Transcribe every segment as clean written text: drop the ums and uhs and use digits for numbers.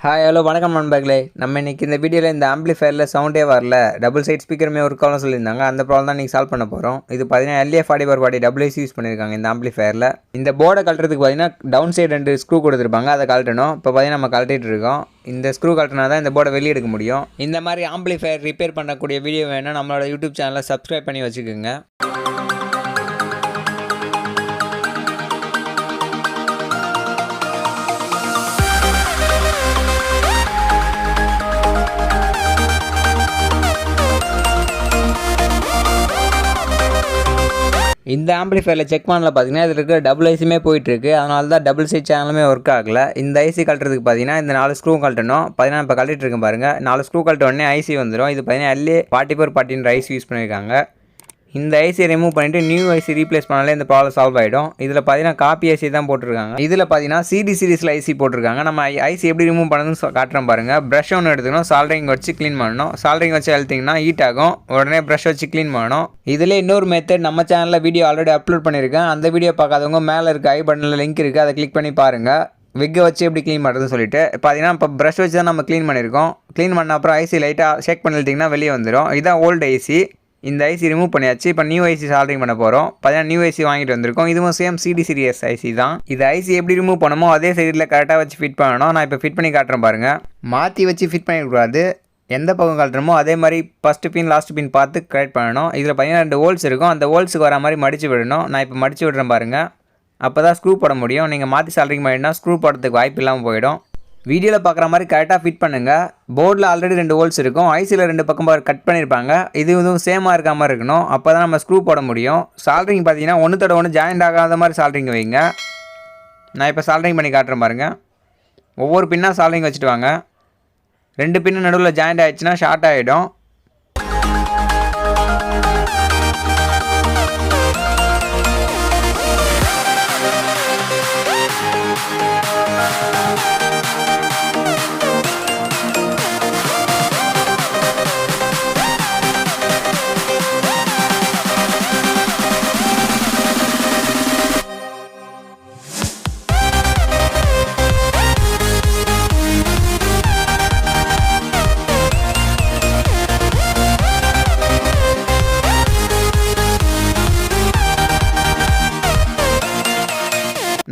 Hi hello வணக்கம் நண்பர்களே. நம்ம இன்றைக்கி இந்த வீடியோவில் இந்த ஆம்பிளிஃபயரில் சவுண்டே வரல, டபுள் சைட் ஸ்பீக்கருமே ஒர்க் ஆகலாம் சொல்லியிருந்தாங்க. அந்த ப்ராப்ளம் தான் நீங்கள் சால்வ் பண்ண போகிறோம். இது பார்த்தீங்கன்னா LA40 டபுள் ஏசி யூஸ் பண்ணியிருக்காங்க இந்த ஆம்பிளிஃபயரில். இந்த போர்டை கழட்டுறதுக்கு பார்த்தீங்கன்னா டவுன் சைடு 2 ஸ்க்ரூ கொடுத்துருப்பாங்க, அதை கழட்டணும். இப்போ பார்த்தீங்கன்னா நம்ம கழட்டிட்டு இருக்கோம். இந்த ஸ்க்ரூ கழட்டினா தான் இந்த போர்டை வெளியே எடுக்க முடியும். இந்த மாதிரி ஆம்பிளிஃபயர் ரிப்பேர் பண்ணக்கூடிய வீடியோ வேணால் நம்மளோட யூடியூப் சேனலை சப்ஸ்கிரைப் பண்ணி வச்சுக்கோங்க. இந்த ஆம்பிளிஃபயரில் செக் பண்ணல பார்த்தீங்கன்னா இதில் இருக்கிற டபுள் ஐசியுமே போயிட்டுருக்கு. அதனால தான் டபுள் சைட் சேனலுமே ஒர்க் ஆகலை. இந்த ஐசி கழட்டுறதுக்கு பார்த்தீங்கன்னா இந்த 4 ஸ்க்ரூ கழட்டணும். பார்த்தீங்கன்னா இப்போ கழட்டிட்டு இருக்கேன் பாருங்கள். 4 ஸ்க்ரூ கழட்ட உடனே ஐசி வந்துடும். இது பார்த்தீங்கன்னா LA44 ஐசி யூஸ் பண்ணியிருக்காங்க. இந்த ஐசியை ரிமூவ் பண்ணிவிட்டு நியூ ஐசி ரீப்ளேஸ் பண்ணாலே இந்த ப்ராப்ளம் சால்வ் ஆகிடும். இதில் பார்த்தீங்கன்னா காப்பி ஐசி தான் போட்டிருக்காங்க. இதில் பார்த்தீங்கன்னா சிடி சீரிஸில் ஐசி போட்டிருக்காங்க. நம்ம ஐசி எப்படி ரிமூவ் பண்ணணும்னு காட்டுறோம் பாருங்கள். ப்ரஷ் ஒன்று எடுத்துக்கணும், சால்டரிங் வச்சு க்ளீன் பண்ணணும். சால்டரிங் வச்சு அழுத்திங்கன்னா ஹீட் ஆகும், உடனே ப்ரஷ் வச்சு க்ளீன் பண்ணணும். இதில் இன்னொரு மெத்தட் நம்ம சேனலில் வீடியோ ஆல்ரெடி அப்லோட் பண்ணியிருக்கேன். அந்த வீடியோ பார்க்காதவங்க மேலே இருக்க ஐ பட்டனில் லிங்க் இருக்குது, அதை கிளிக் பண்ணி பாருங்கள். விக்கை வச்சு எப்படி க்ளீன் பண்ணுறதுன்னு சொல்லிட்டு பார்த்தீங்கன்னா இப்போ ப்ரஷ் வச்சு தான் நம்ம க்ளீன் பண்ணியிருக்கோம். க்ளீன் பண்ண அப்புறம் ஐசி லைட்டாக ஷேக் பண்ணிட்டிங்கன்னா வெளியே வந்துடும். இதுதான் ஓல்டு ஐசி. இந்த ஐசி ரிமூவ் பண்ணியாச்சு. இப்போ நியூ ஐசி சால்டரிங் பண்ண போகிறோம். பார்த்தீங்கன்னா நியூ ஐசி வாங்கிட்டு வந்திருக்கோம். இதுவும் சேம் சிடி சீரியஸ் ஐசி தான். இது ஐசி எப்படி ரிமூவ் பண்ணமோ அதே சைடில் கரெக்டாக வச்சு ஃபிட் பண்ணணும். நான் இப்போ ஃபிட் பண்ணி காட்டுறேன் பாருங்கள். மாற்றி வச்சு ஃபிட் பண்ணிடக்கூடாது. எந்த பக்கம் கழட்டுறமோ அதே மாதிரி ஃபஸ்ட்டு பின் லாஸ்ட் பின் பார்த்து கரெக்ட் பண்ணணும். இதில் பார்த்தீங்கன்னா 2 ஹோல்ஸ் இருக்கும். அந்த ஹோல்ஸுக்கு வர மாதிரி மடித்து விடணும். நான் இப்போ மடித்து விடுறேன் பாருங்கள். அப்போ தான் ஸ்க்ரூ போட முடியும். நீங்கள் மாற்றி சால்டரிங் பண்ணினா ஸ்க்ரூ போடுறதுக்கு வாய்ப்பு இல்லாமல் போயிடும். வீடியோவில் பார்க்குற மாதிரி கரெக்டாக ஃபிட் பண்ணுங்கள். போர்டில் ஆல்ரெடி 2 ஹோல்ஸ் இருக்கும். ஐசியில் 2 பக்கம் கட் பண்ணியிருப்பாங்க. இதுவும் சேமாக இருக்க மாதிரி இருக்கணும். அப்போ தான் நம்ம ஸ்க்ரூ போட முடியும். சால்டரிங் பார்த்தீங்கன்னா ஒன்றுத்தோட ஒன்று ஜாயிண்ட் ஆகாத மாதிரி சால்டரிங் வைங்க. நான் இப்போ சால்டரிங் பண்ணி காட்டுறேன் பாருங்கள். ஒவ்வொரு பின்னாக சால்டரிங் வச்சுட்டு வாங்க. 2 பின்னு நடுவில் ஜாயிண்ட் ஆகிடுச்சுன்னா ஷார்ட் ஆகிடும்.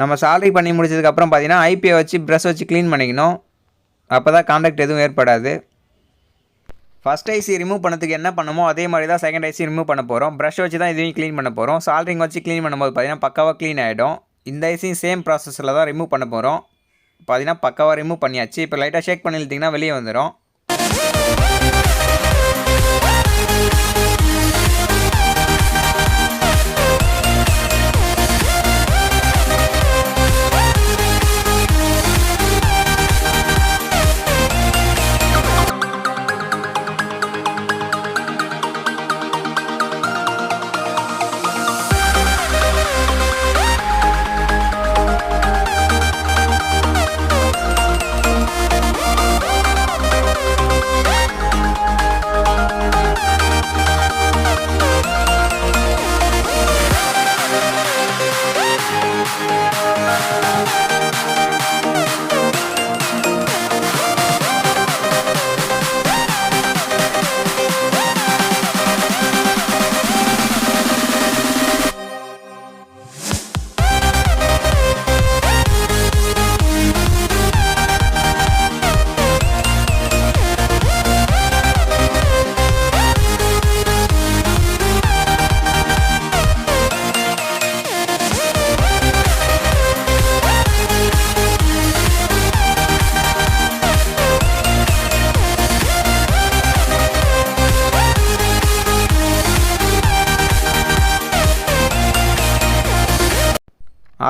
நம்ம சால்டரிங் பண்ணி முடிச்சதுக்கப்புறம் பார்த்தீங்கன்னா ஐபியை வச்சு ப்ரஷ் வச்சு க்ளீன் பண்ணிக்கணும். அப்போ தான் கான்டாக்ட் எதுவும் ஏற்படாது. ஃபஸ்ட் ஐசி ரிமூவ் பண்ணதுக்கு என்ன பண்ணமோ அதே மாதிரி தான் செகண்ட் ஐசி ரிமூவ் பண்ண போகிறோம். ப்ரஷ் வச்சு தான் இதையும் க்ளீன் பண்ண போகிறோம். சால்டரிங் வச்சு க்ளீன் பண்ணும்போது பார்த்தீங்கன்னா பக்காவாக க்ளீன் ஆகிடும். இந்த ஐசியும் சேம் ப்ராசஸில் தான் ரிமூவ் பண்ண போகிறோம். பார்த்தீங்கன்னா பக்காவாக ரிமூவ் பண்ணியாச்சு. இப்போ லைட்டாக ஷேக் பண்ணி இழுத்திங்கன்னா வெளியே வந்துடும்.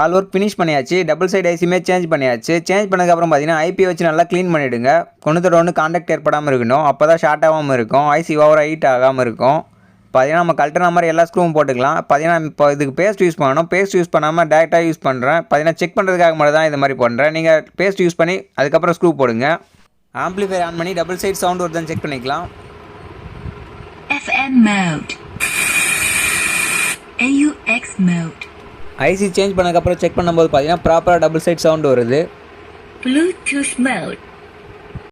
ஆல் ஒர்க் ஃபினிஷ் பண்ணியாச்சு. டபுள் சைடு ஐசியுமே சேஞ்ச் பண்ணியாச்சு. சேஞ்ச் பண்ணதுக்கப்புறம் பார்த்தீங்கன்னா ஐபி வச்சு நல்லா க்ளீன் பண்ணிவிடுங்க. ஒன்றுத்தோட ஒன்று கான்டாக்ட் ஏற்படாமல் இருக்கணும். அப்போ தான் ஷார்ட் ஆகாமல் இருக்கும். ஐசி ஓவராக ஹீட் ஆகாமல் இருக்கும். பார்த்தீங்கன்னா நம்ம கழட்டுற மாதிரி எல்லா ஸ்க்ரூவும் போட்டுக்கலாம். பார்த்தீங்கன்னா இப்போ இதுக்கு பேஸ்ட் யூஸ் பண்ணணும். பேஸ்ட் யூஸ் பண்ணாமல் டேரெக்டாக யூஸ் பண்ணுறேன். பார்த்தீங்கன்னா செக் பண்ணுறதுக்காக மட்டும் தான் இது மாதிரி பண்ணுறேன். நீங்கள் பேஸ்ட் யூஸ் பண்ணி அதுக்கப்புறம் ஸ்க்ரூ போடுங்க. ஆம்பிளிஃபையர் ஆன் பண்ணி டபுள் சைடு சவுண்ட் வருதுன்னு செக் பண்ணிக்கலாம். FM mode, AUX mode, IC change பண்ணதுக்கப்புறம் செக் பண்ணும்போது பார்த்தீங்கன்னா ப்ராப்பராக டபுள் சைட் சவுண்ட் வருது. Bluetooth mode,